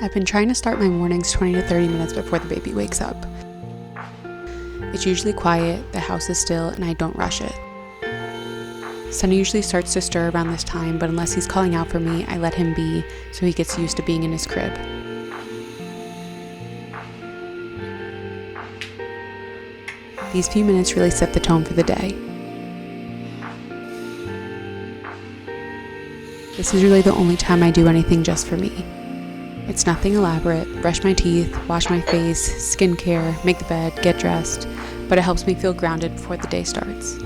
I've been trying to start my mornings 20 to 30 minutes before the baby wakes up. It's usually quiet, the house is still, and I don't rush it. Sunny usually starts to stir around this time, but unless he's calling out for me, I let him be so he gets used to being in his crib. These few minutes really set the tone for the day. This is really the only time I do anything just for me. It's nothing elaborate: brush my teeth, wash my face, skincare, make the bed, get dressed, but it helps me feel grounded before the day starts.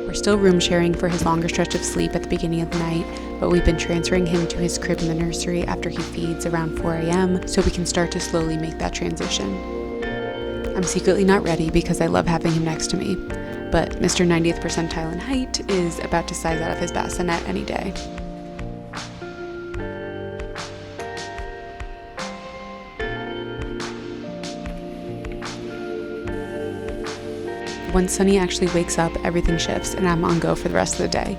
We're still room sharing for his longer stretch of sleep at the beginning of the night, but we've been transferring him to his crib in the nursery after he feeds around 4 a.m. so we can start to slowly make that transition. I'm secretly not ready because I love having him next to me, but Mr. 90th percentile in height is about to size out of his bassinet any day. Once Sunny actually wakes up, everything shifts and I'm on go for the rest of the day.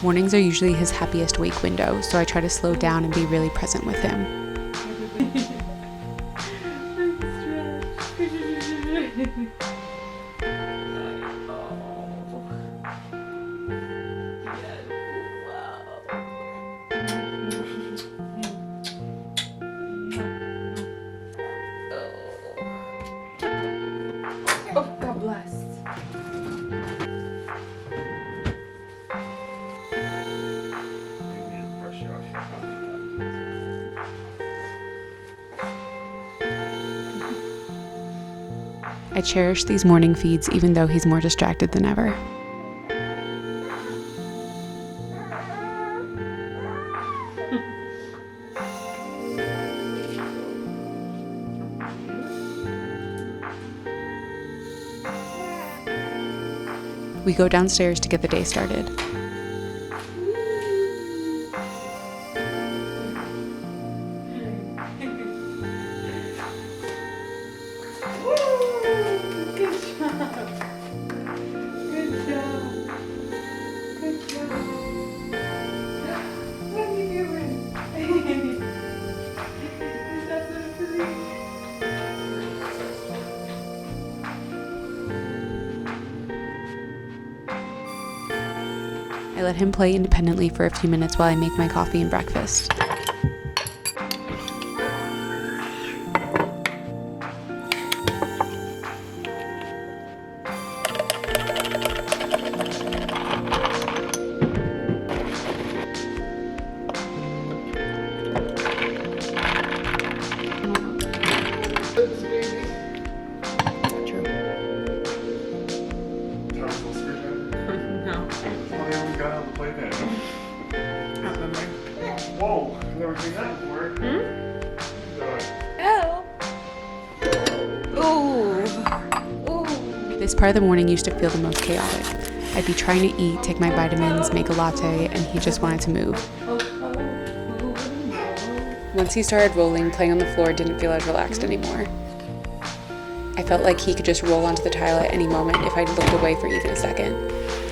Mornings are usually his happiest wake window, so I try to slow down and be really present with him. Oh, God bless. I cherish these morning feeds even though he's more distracted than ever. We go downstairs to get the day started. I let him play independently for a few minutes while I make my coffee and breakfast. Whoa, I've never seen that before. This part of the morning used to feel the most chaotic. I'd be trying to eat, take my vitamins, make a latte, and he just wanted to move. Once he started rolling, playing on the floor didn't feel as relaxed anymore. I felt like he could just roll onto the tile at any moment if I looked away for even a second.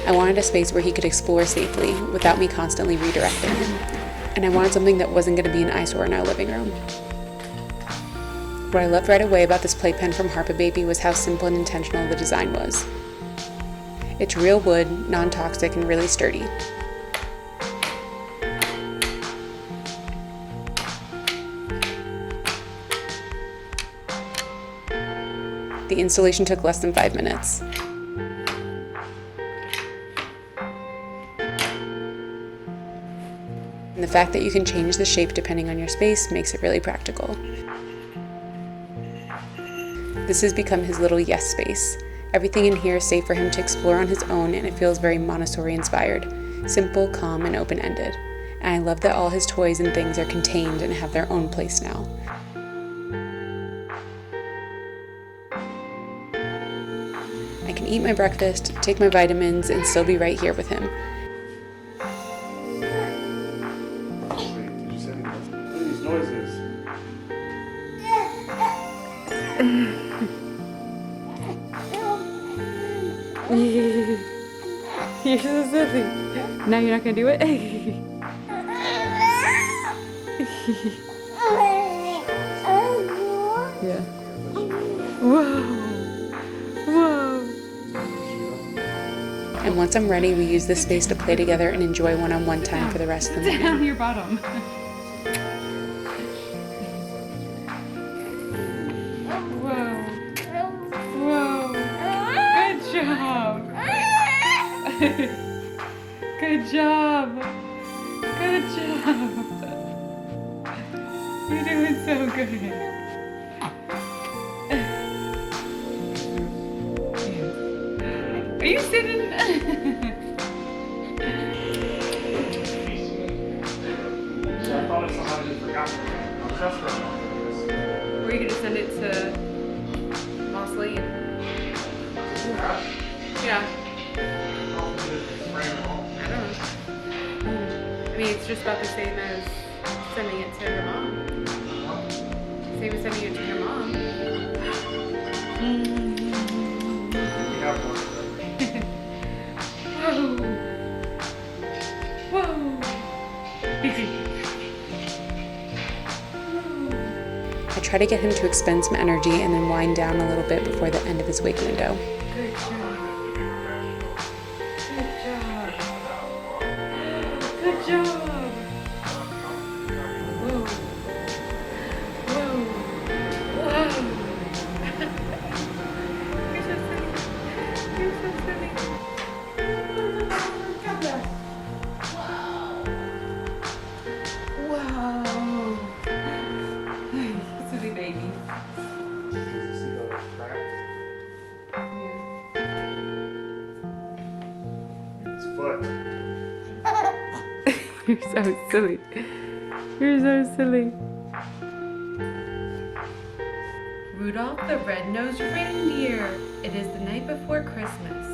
I wanted a space where he could explore safely without me constantly redirecting him. And I wanted something that wasn't going to be an eyesore in our living room. What I loved right away about this playpen from HARPPA Baby was how simple and intentional the design was. It's real wood, non-toxic, and really sturdy. The installation took less than 5 minutes. And the fact that you can change the shape depending on your space makes it really practical. This has become his little yes space. Everything in here is safe for him to explore on his own, and it feels very Montessori inspired. Simple, calm, and open-ended. And I love that all his toys and things are contained and have their own place now. I can eat my breakfast, take my vitamins, and still be right here with him. Wait, did you say anything? What are these noises? You're so silly. Now you're not gonna do it? Yeah. Whoa. Whoa. And once I'm ready, we use this space to play together and enjoy one-on-one time for the rest of the morning. Down your bottom. Whoa. Whoa. Good job. Good job. Good job. You're doing so good. Are you sitting? I thought I somehow just forgot. I'm just for Were you gonna send it to Mosley? Yeah. I don't know. I mean, it's just about the same as sending it to her mom. Same as sending it to your mom. We have one. Whoa. Whoa. I try to get him to expend some energy and then wind down a little bit before the end of his wake window. Good job. Good job. Good job. Whoa. Whoa. Whoa. You're so silly. You're so silly. Wow. Silly baby. See the crack? It's foot. You're so silly. You're so silly. Rudolph the Red-Nosed Reindeer. It is the night before Christmas.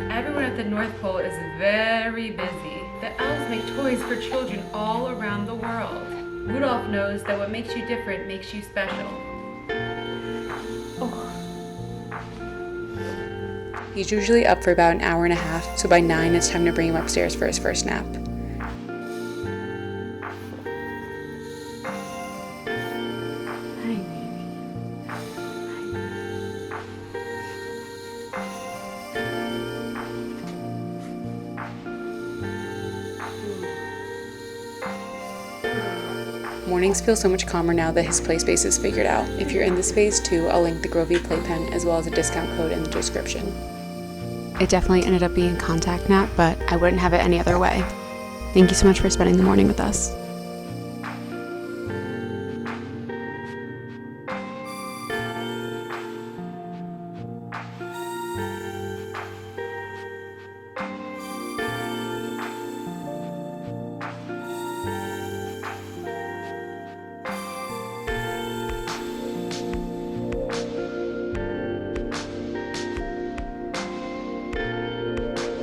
Everyone at the North Pole is very busy. The elves make toys for children all around the world. Rudolph knows that what makes you different makes you special. He's usually up for about an hour and a half, so by 9 it's time to bring him upstairs for his first nap. Mornings feel so much calmer now that his play space is figured out. If you're in this phase too, I'll link the Grovey playpen as well as a discount code in the description. It definitely ended up being contact nap, but I wouldn't have it any other way. Thank you so much for spending the morning with us.